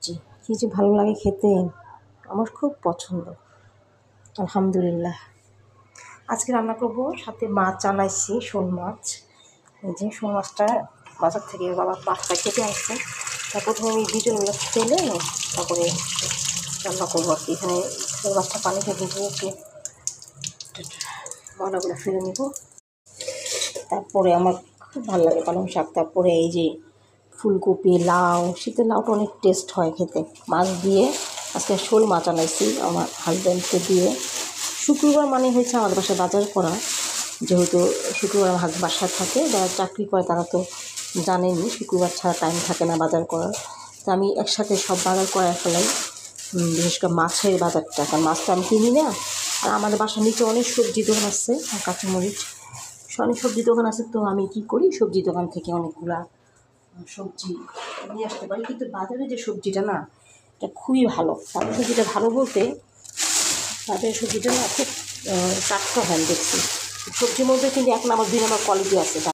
জি, কী যে ভালো লাগে খেতে, আমার খুব পছন্দ। আলহামদুলিল্লাহ। আজকে রান্না করব, সাথে মাছ আনাইছি, শোল মাছ। এই যে শোল মাছটা বাজার থেকে বাবা মাছটা কেটে আসছে। তার প্রথমে আমি দুজন মিলে ফেলে তারপরে রান্না করবো আর কি। এখানে শোল মাছটা পানিতে ভিজিয়ে একটু ময়লাগুলো ফেলে নিব। তারপরে আমার খুব ভালো লাগে পালং শাক। তারপরে এই যে ফুলকপি, লাউ, শীতের লাউটা অনেক টেস্ট হয় খেতে। মাছ দিয়ে আজকে শোল মাছ আনাইছি আমার হাজব্যান্ডকে দিয়ে। শুক্রবার মানে হয়েছে আমাদের বাসায় বাজার করা, যেহেতু শুক্রবার আমার হাজব্যান্ড বাসায় থাকে। যারা চাকরি করে তারা তো জানেনই শুক্রবার ছাড়া টাইম থাকে না বাজার করার। তো আমি একসাথে সব বাজার করায় ফেলাই, বিশেষ করে মাছের বাজারটা, কারণ মাছটা আমি কিনি না। আর আমাদের বাসার নিচে অনেক সবজি দোকান আছে, কাঁচামরিচ অনেক সবজি দোকান আছে। তো আমি কী করি, সবজি দোকান থেকে অনেকগুলা সবজি নিয়ে আসতে পারি। কিন্তু বাজারে যে সবজিটা না, এটা খুবই ভালো। তাদের সবজিটা ভালো বলতে, তাদের সবজিটা না খুব টাটকা হয়। দেখছি সবজির মধ্যে কিন্তু 1 নম্বর 2 নম্বর কোয়ালিটি আছে।